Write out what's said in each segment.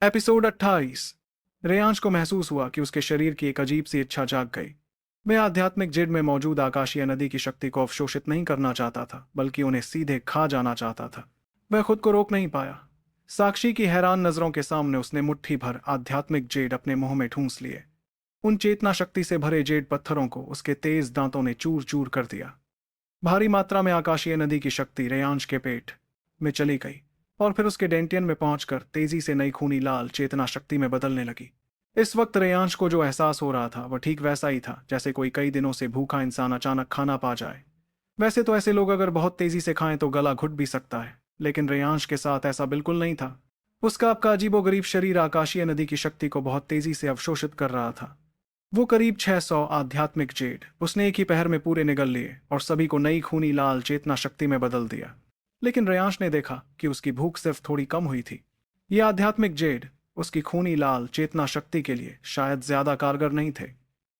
Episode 28। Reyansh को महसूस हुआ कि उसके शरीर की एक अजीब सी इच्छा जाग गई। वह आध्यात्मिक जिड में मौजूद आकाशीय नदी की शक्ति को अवशोषित नहीं करना चाहता था, बल्कि उन्हें सीधे खा जाना चाहता था। वह खुद को रोक नहीं पाया। साक्षी की हैरान नजरों के सामने उसने मुट्ठी भर आध्यात्मिक जेड अपने मुंह में ठूंस लिए। उन चेतना शक्ति से भरे जेड पत्थरों को उसके तेज दांतों ने चूर चूर कर दिया। भारी मात्रा में आकाशीय नदी की शक्ति रेयांश के पेट में चली गई और फिर उसके डेंटियन में पहुंचकर तेजी से नई खूनी लाल चेतना शक्ति में बदलने लगी। इस वक्त रेयांश को जो एहसास हो रहा था वह ठीक वैसा ही था जैसे कोई कई दिनों से भूखा इंसान अचानक खाना पा जाए। वैसे तो ऐसे लोग अगर बहुत तेजी से खाएं तो गला घुट भी सकता है, लेकिन रेयांश के साथ ऐसा बिल्कुल नहीं था। उसका आपका अजीबोगरीब शरीर आकाशीय नदी की शक्ति को बहुत तेजी से अवशोषित कर रहा था। वो करीब 600 आध्यात्मिक जेड उसने एक ही पहर में पूरे निगल लिए और सभी को नई खूनी लाल चेतना शक्ति में बदल दिया। लेकिन रेयांश ने देखा कि उसकी भूख सिर्फ थोड़ी कम हुई थी। ये आध्यात्मिक जेड उसकी खूनी लाल चेतना शक्ति के लिए शायद ज्यादा कारगर नहीं थे।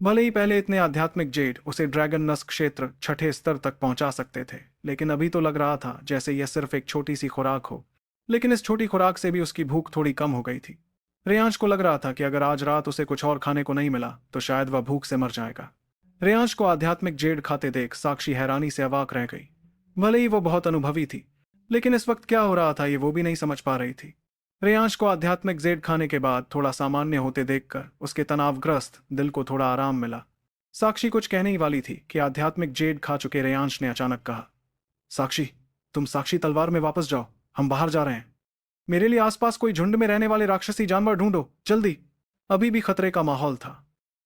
भले ही पहले इतने आध्यात्मिक जेड उसे ड्रैगन नस्क क्षेत्र छठे स्तर तक पहुंचा सकते थे, लेकिन अभी तो लग रहा था जैसे यह सिर्फ एक छोटी सी खुराक हो। लेकिन इस छोटी खुराक से भी उसकी भूख थोड़ी कम हो गई थी। रेयांश को लग रहा था कि अगर आज रात उसे कुछ और खाने को नहीं मिला तो शायद वह भूख से मर जाएगा। रेयांश को आध्यात्मिक जेड खाते देख साक्षी हैरानी से अवाक रह गई। भले ही वो बहुत अनुभवी थी, लेकिन इस वक्त क्या हो रहा था ये वो भी नहीं समझ पा रही थी। रेयांश को आध्यात्मिक जेड खाने के बाद थोड़ा सामान्य होते देखकर उसके तनावग्रस्त दिल को थोड़ा आराम मिला। साक्षी कुछ कहने ही वाली थी कि आध्यात्मिक जेड खा चुके रेयांश ने अचानक कहा, साक्षी, तुम साक्षी तलवार में वापस जाओ, हम बाहर जा रहे हैं। मेरे लिए आसपास कोई झुंड में रहने वाले राक्षसी जानवर ढूंढो, जल्दी। अभी भी खतरे का माहौल था।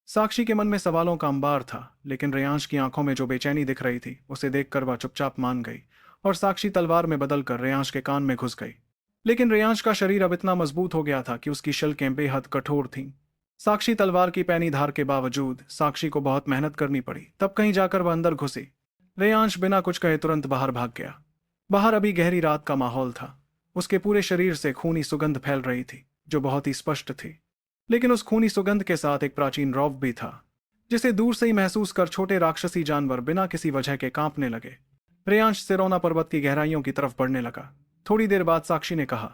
साक्षी के मन में सवालों का अंबार था, लेकिन रेयांश की आंखों में जो बेचैनी दिख रही थी उसे देखकर वह चुपचाप मान गई और साक्षी तलवार में बदलकर रेयांश के कान में घुस गई। लेकिन रेयांश का शरीर अब इतना मजबूत हो गया था कि उसकी शल्कें बेहद कठोर थीं। साक्षी तलवार की पैनी धार के बावजूद साक्षी को बहुत मेहनत करनी पड़ी, तब कहीं जाकर वह अंदर घुसी। रेयांश बिना कुछ कहे तुरंत बाहर भाग गया। बाहर अभी गहरी रात का माहौल था। उसके पूरे शरीर से खूनी सुगंध फैल रही थी जो बहुत ही स्पष्ट थी। लेकिन उस खूनी सुगंध के साथ एक प्राचीन रौब भी था, जिसे दूर से ही महसूस कर छोटे राक्षसी जानवर बिना किसी वजह के कांपने लगे। रेयांश सिरोना पर्वत की गहराइयों की तरफ बढ़ने लगा। थोड़ी देर बाद साक्षी ने कहा,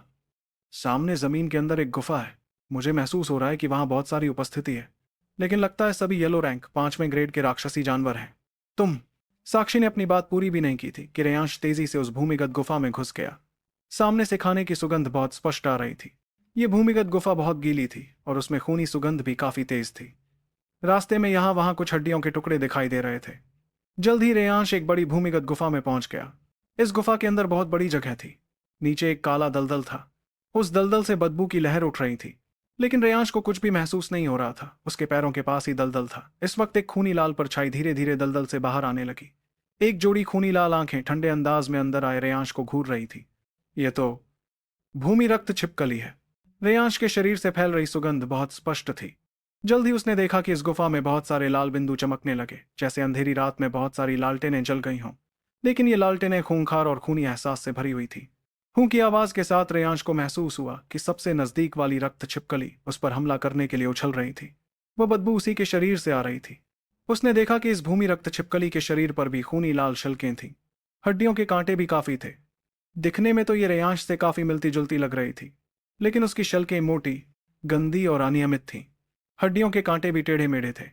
सामने जमीन के अंदर एक गुफा है। मुझे महसूस हो रहा है कि वहां बहुत सारी उपस्थिति है, लेकिन लगता है सभी येलो रैंक 5वें ग्रेड के राक्षसी जानवर हैं। तुम। साक्षी ने अपनी बात पूरी भी नहीं की थी कि रेयांश तेजी से उस भूमिगत गुफा में घुस गया। सामने से खाने की सुगंध बहुत स्पष्ट आ रही थी। ये भूमिगत गुफा बहुत गीली थी और उसमें खूनी सुगंध भी काफी तेज थी। रास्ते में यहां वहां कुछ हड्डियों के टुकड़े दिखाई दे रहे थे। जल्द ही रेयांश एक बड़ी भूमिगत गुफा में पहुंच गया। इस गुफा के अंदर बहुत बड़ी जगह थी। नीचे एक काला दलदल था। उस दलदल से बदबू की लहर उठ रही थी, लेकिन रेयांश को कुछ भी महसूस नहीं हो रहा था। उसके पैरों के पास ही दलदल था। इस वक्त एक खूनी लाल परछाई धीरे धीरे दलदल से बाहर आने लगी। एक जोड़ी खूनी लाल आंखें ठंडे अंदाज में अंदर आए रेयांश को घूर रही थी। यह तो भूमि रक्त छिपकली है। रेयांश के शरीर से फैल रही सुगंध बहुत स्पष्ट थी। जल्द ही उसने देखा कि इस गुफा में बहुत सारे लाल बिंदु चमकने लगे, जैसे अंधेरी रात में बहुत सारी लालटेनें जल गई हों। लेकिन ये लालटेनें खूंखार और खूनी एहसास से भरी हुई थी। हूं की आवाज के साथ रेयांश को महसूस हुआ कि सबसे नजदीक वाली रक्त छिपकली उस पर हमला करने के लिए उछल रही थी। वह बदबू उसी के शरीर से आ रही थी। उसने देखा कि इस भूमि रक्त छिपकली के शरीर पर भी खूनी लाल शल्कें थीं। हड्डियों के कांटे भी काफी थे। दिखने में तो ये रेयांश से काफी मिलती जुलती लग रही थी, लेकिन उसकी शल्कें मोटी, गंदी और अनियमित थीं। हड्डियों के कांटे भी टेढ़े मेढ़े थे।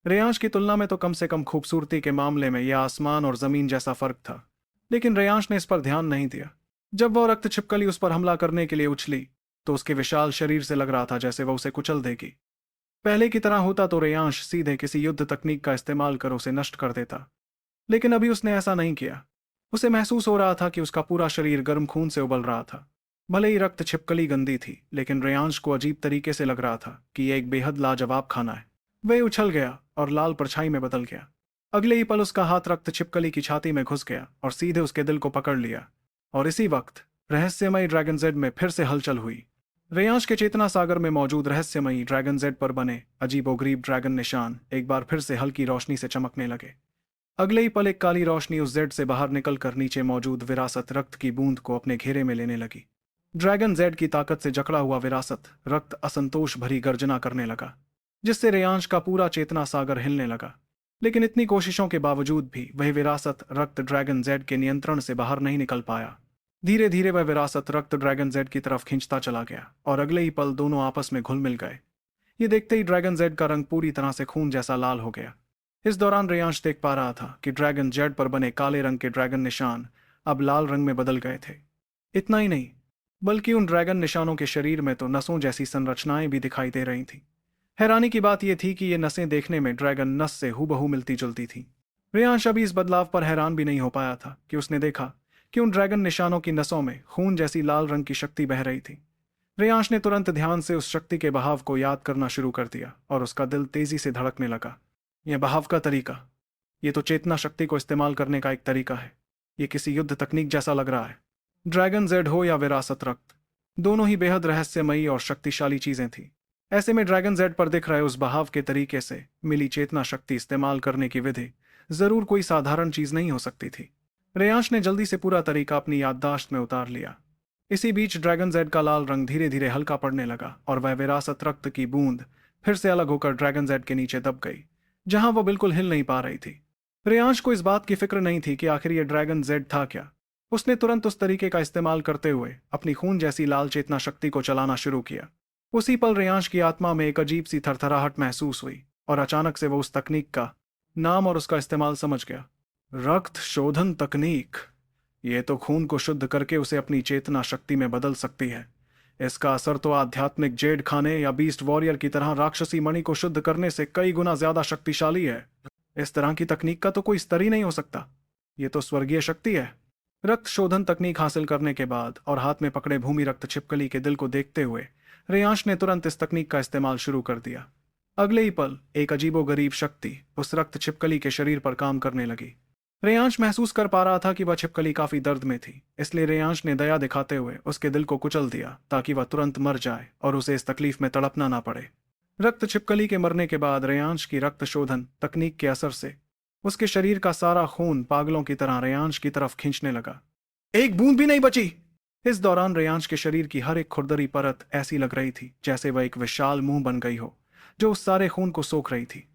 रेयांश की तुलना में तो कम से कम खूबसूरती के मामले में यह आसमान और जमीन जैसा फर्क था, लेकिन रेयांश ने इस पर ध्यान नहीं दिया। जब वह रक्त छिपकली उस पर हमला करने के लिए उछली तो उसके विशाल शरीर से लग रहा था जैसे वह उसे कुचल देगी। पहले की तरह होता तो रेयांश सीधे किसी युद्ध तकनीक का इस्तेमाल कर उसे नष्ट कर देता, लेकिन अभी उसने ऐसा नहीं किया। उसे महसूस हो रहा था कि उसका पूरा शरीर गर्म खून से उबल रहा था। भले ही रक्त छिपकली गंदी थी, लेकिन रेयांश को अजीब तरीके से लग रहा था कि यह एक बेहद लाजवाब खाना है। वह उछल गया और लाल परछाई में बदल गया। अगले ही पल उसका हाथ रक्त छिपकली की छाती में घुस गया और सीधे उसके दिल को पकड़ लिया। और इसी वक्त रहस्यमयी ड्रैगन जेड में फिर से हलचल हुई। रेयांश के चेतना सागर में मौजूद रहस्यमयी ड्रैगन जेड पर बने अजीबोगरीब ड्रैगन निशान एक बार फिर से हल्की रोशनी से चमकने लगे। अगले ही पल एक काली रोशनी उस जेड से बाहर निकलकर नीचे मौजूद विरासत रक्त की बूंद को अपने घेरे में लेने लगी। ड्रैगन जेड की ताकत से जकड़ा हुआ विरासत रक्त असंतोष भरी गर्जना करने लगा, जिससे रेयांश का पूरा चेतना सागर हिलने लगा। लेकिन इतनी कोशिशों के बावजूद भी वह विरासत रक्त ड्रैगन जेड के नियंत्रण से बाहर नहीं निकल पाया। धीरे धीरे वह विरासत रक्त ड्रैगन जेड की तरफ खींचता चला गया और अगले ही पल दोनों आपस में घुल मिल गए। ये देखते ही ड्रैगन जेड का रंग पूरी तरह से खून जैसा लाल हो गया। इस दौरान रेयांश देख पा रहा था कि ड्रैगन जेड पर बने काले रंग के ड्रैगन निशान अब लाल रंग में बदल गए थे। इतना ही नहीं, बल्कि उन ड्रैगन निशानों के शरीर में तो नसों जैसी संरचनाएं भी दिखाई दे रही थीं। हैरानी की बात यह थी कि ये नसें देखने में ड्रैगन नस से हूबहू मिलती जुलती थीं। रेयांश अभी इस बदलाव पर हैरान भी नहीं हो पाया था कि उसने देखा कि उन ड्रैगन निशानों की नसों में खून जैसी लाल रंग की शक्ति बह रही थी। रेयांश ने तुरंत ध्यान से उस शक्ति के बहाव को याद करना शुरू कर दिया और उसका दिल तेजी से धड़कने लगा। यह बहाव का तरीका, ये तो चेतना शक्ति को इस्तेमाल करने का एक तरीका है। ये किसी युद्ध तकनीक जैसा लग रहा है। ड्रैगन जेड हो या विरासत रक्त, दोनों ही बेहद रहस्यमयी और शक्तिशाली चीजें थी। ऐसे में ड्रैगन जेड पर दिख रहे उस बहाव के तरीके से मिली चेतना शक्ति इस्तेमाल करने की विधि जरूर कोई साधारण चीज नहीं हो सकती थी। रेयांश ने जल्दी से पूरा तरीका अपनी याददाश्त में उतार लिया। इसी बीच ड्रैगन जेड का लाल रंग धीरे धीरे हल्का पड़ने लगा और वह विरासत रक्त की बूंद फिर से अलग होकर ड्रैगन जेड के नीचे दब गई, जहां वह बिल्कुल हिल नहीं पा रही थी। रेयांश को इस बात की फिक्र नहीं थी कि आखिर यह ड्रैगन जेड था क्या। उसने तुरंत उस तरीके का इस्तेमाल करते हुए अपनी खून जैसी लाल चेतना शक्ति को चलाना शुरू किया। उसी पल रेयांश की आत्मा में एक अजीब सी थरथराहट महसूस हुई और अचानक से वो उस तकनीक का नाम और उसका इस्तेमाल समझ गया। रक्त शोधन तकनीक। ये तो खून को शुद्ध करके उसे अपनी चेतना शक्ति में बदल सकती है। इसका असर तो आध्यात्मिक जेड खाने या बीस्ट वॉरियर की तरह राक्षसी मणि को शुद्ध करने से कई गुना ज्यादा शक्तिशाली है। इस तरह की तकनीक का तो कोई स्तर ही नहीं हो सकता। ये तो स्वर्गीय शक्ति है। रक्त शोधन तकनीक हासिल करने के बाद और हाथ में पकड़े भूमि रक्त छिपकली के दिल को देखते हुए रेयांश ने तुरंत इस तकनीक का इस्तेमाल शुरू कर दिया। अगले ही पल एक अजीबोगरीब शक्ति उस रक्त छिपकली के शरीर पर काम करने लगी। रेयांश महसूस कर पा रहा था कि वह छिपकली काफी दर्द में थी, इसलिए रेयांश ने दया दिखाते हुए उसके दिल को कुचल दिया ताकि वह तुरंत मर जाए और उसे इस तकलीफ में तड़पना ना पड़े। रक्त छिपकली के मरने के बाद रेयांश की रक्त शोधन तकनीक के असर से उसके शरीर का सारा खून पागलों की तरह रेयांश की तरफ खींचने लगा। एक बूंद भी नहीं बची। इस दौरान रेयांश के शरीर की हर एक खुरदरी परत ऐसी लग रही थी जैसे वह एक विशाल मुंह बन गई हो जो उस सारे खून को सोख रही थी।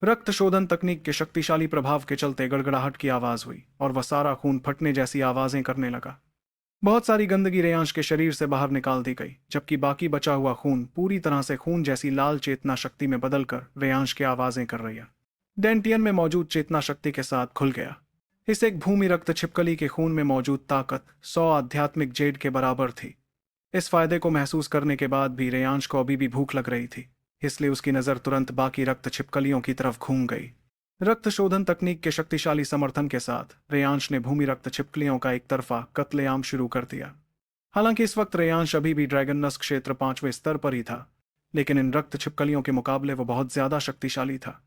रक्त शोधन तकनीक के शक्तिशाली प्रभाव के चलते गड़गड़ाहट की आवाज हुई और वह सारा खून फटने जैसी आवाजें करने लगा। बहुत सारी गंदगी रेयांश के शरीर से बाहर निकाल दी गई, जबकि बाकी बचा हुआ खून पूरी तरह से खून जैसी लाल चेतना शक्ति में बदलकर रेयांश की आवाजें कर रही है। डेंटियन में मौजूद चेतना शक्ति के साथ खुल गया। इस एक भूमि रक्त छिपकली के खून में मौजूद ताकत 100 आध्यात्मिक जेड के बराबर थी। इस फायदे को महसूस करने के बाद भी रेयांश को अभी भी भूख लग रही थी, इसलिए उसकी नजर तुरंत बाकी रक्त छिपकलियों की तरफ घूम गई। रक्त शोधन तकनीक के शक्तिशाली समर्थन के साथ रेयांश ने भूमि रक्त छिपकलियों का एक तरफा कत्लेआम शुरू कर दिया। हालांकि इस वक्त रेयांश अभी भी ड्रैगन नस्क क्षेत्र 5वें स्तर पर ही था, लेकिन इन रक्त छिपकलियों के मुकाबले वो बहुत ज्यादा शक्तिशाली था।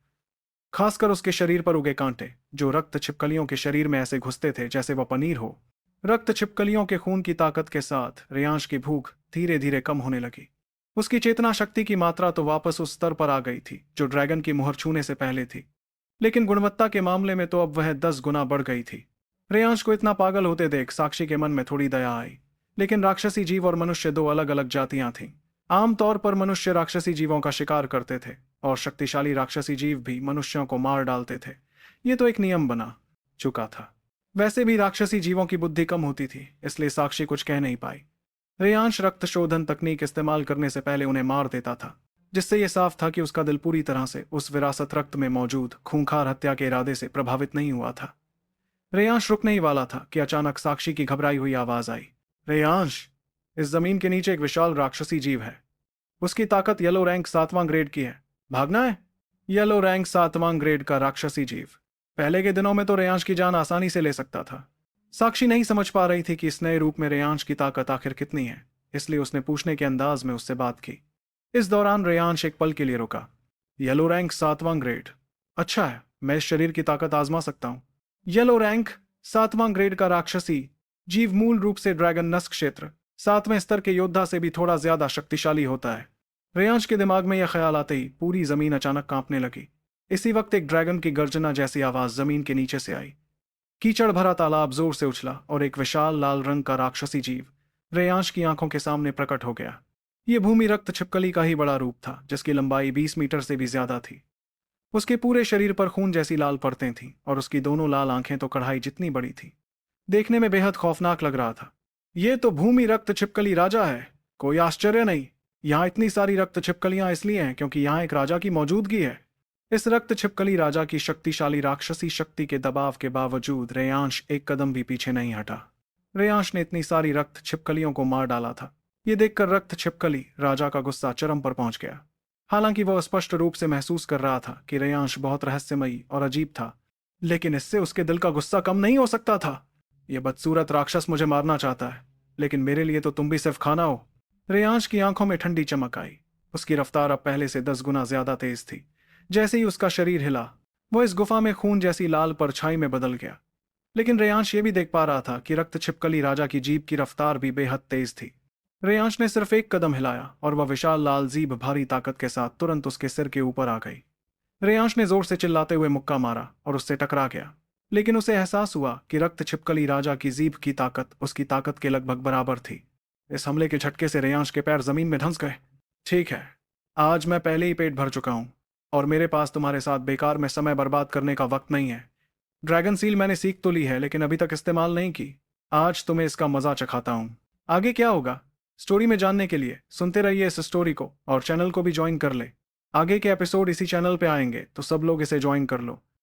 खासकर उसके शरीर पर उगे कांटे जो रक्त छिपकलियों के शरीर में ऐसे घुसते थे जैसे वह पनीर हो। रक्त छिपकलियों के खून की ताकत के साथ रेयांश की भूख धीरे धीरे कम होने लगी। उसकी चेतना शक्ति की मात्रा तो वापस उस स्तर पर आ गई थी जो ड्रैगन की मुहर छूने से पहले थी, लेकिन गुणवत्ता के मामले में तो अब वह 10 गुना बढ़ गई थी। रेयांश को इतना पागल होते देख साक्षी के मन में थोड़ी दया आई, लेकिन राक्षसी जीव और मनुष्य दो अलग अलग जातियां थीं। आमतौर पर मनुष्य राक्षसी जीवों का शिकार करते थे और शक्तिशाली राक्षसी जीव भी मनुष्यों को मार डालते थे। ये तो एक नियम बना चुका था। वैसे भी राक्षसी जीवों की बुद्धि कम होती थी, इसलिए साक्षी कुछ कह नहीं पाई। रेयांश रक्त शोधन तकनीक इस्तेमाल करने से पहले उन्हें मार देता था, जिससे यह साफ था कि उसका दिल पूरी तरह से उस विरासत रक्त में मौजूद खूंखार हत्या के इरादे से प्रभावित नहीं हुआ था। रेयांश रुकने ही वाला था कि अचानक साक्षी की घबराई हुई आवाज आई। रेयांश, इस जमीन के नीचे एक विशाल राक्षसी जीव है। उसकी ताकत येलो रैंक 7वां ग्रेड की है। भागना है। येलो रैंक 7वां ग्रेड का राक्षसी जीव। पहले के दिनों में तो रेयांश की जान आसानी से ले सकता था। साक्षी नहीं समझ पा रही थी कि इस नए रूप में रेयांश की ताकत आखिर कितनी है, इसलिए उसने पूछने के अंदाज में उससे बात की। इस दौरान रेयांश एक पल के लिए रुका। येलो रैंक 7वां ग्रेड, अच्छा है, मैं इस शरीर की ताकत आजमा सकता हूँ। येलो रैंक 7वां ग्रेड का राक्षसी जीव मूल रूप से ड्रैगन नस्क क्षेत्र 7वें स्तर के योद्धा से भी थोड़ा ज्यादा शक्तिशाली होता है। रेयांश के दिमाग में यह ख्याल आते ही पूरी जमीन अचानक कांपने लगी। इसी वक्त एक ड्रैगन की गर्जना जैसी आवाज जमीन के नीचे से आई। कीचड़ भरा तालाब जोर से उछला और एक विशाल लाल रंग का राक्षसी जीव रेयांश की आंखों के सामने प्रकट हो गया। यह भूमि रक्त छिपकली का ही बड़ा रूप था, जिसकी लंबाई 20 मीटर से भी ज्यादा थी। उसके पूरे शरीर पर खून जैसी लाल परतें थीं और उसकी दोनों लाल आंखें तो कढ़ाई जितनी बड़ी थी। देखने में बेहद खौफनाक लग रहा था। ये तो भूमि रक्त छिपकली राजा है। कोई आश्चर्य नहीं। यहाँ इतनी सारी रक्त छिपकलियां इसलिए हैं क्योंकि यहाँ एक राजा की मौजूदगी है। इस रक्त छिपकली राजा की शक्तिशाली राक्षसी शक्ति के दबाव के बावजूद रेयांश एक कदम भी पीछे नहीं हटा। रेयांश ने इतनी सारी रक्त छिपकलियों को मार डाला था। ये देखकर रक्त छिपकली राजा का गुस्सा चरम पर पहुंच गया। हालांकि वह स्पष्ट रूप से महसूस कर रहा था कि रेयांश बहुत रहस्यमयी और अजीब था, लेकिन इससे उसके दिल का गुस्सा कम नहीं हो सकता था। यह बदसूरत राक्षस मुझे मारना चाहता है, लेकिन मेरे लिए तो तुम भी सिर्फ खाना हो। रेयांश की आंखों में ठंडी चमक आई। उसकी रफ्तार अब पहले से 10 गुना ज्यादा तेज थी। जैसे ही उसका शरीर हिला, वो इस गुफा में खून जैसी लाल परछाई में बदल गया। लेकिन रेयांश ये भी देख पा रहा था कि रक्त छिपकली राजा की जीभ की रफ्तार भी बेहद तेज थी। रेयांश ने सिर्फ एक कदम हिलाया और वह विशाल लाल जीभ भारी ताकत के साथ तुरंत उसके सिर के ऊपर आ गई। रेयांश ने जोर से चिल्लाते हुए मुक्का मारा और उससे टकरा गया, लेकिन उसे एहसास हुआ कि रक्त छिपकली राजा की जीभ की ताकत उसकी ताकत के लगभग बराबर थी। इस हमले के झटके से रेयांश के पैर जमीन में धंस गए। ठीक है, आज मैं पहले ही पेट भर चुका हूं और मेरे पास तुम्हारे साथ बेकार में समय बर्बाद करने का वक्त नहीं है। ड्रैगन सील मैंने सीख तो ली है, लेकिन अभी तक इस्तेमाल नहीं की। आज तुम्हें इसका मजा चखाता हूं। आगे क्या होगा, स्टोरी में जानने के लिए सुनते रहिए इस स्टोरी को और चैनल को भी ज्वाइन कर ले। आगे के एपिसोड इसी चैनल पे आएंगे, तो सब लोग इसे ज्वाइन कर लो।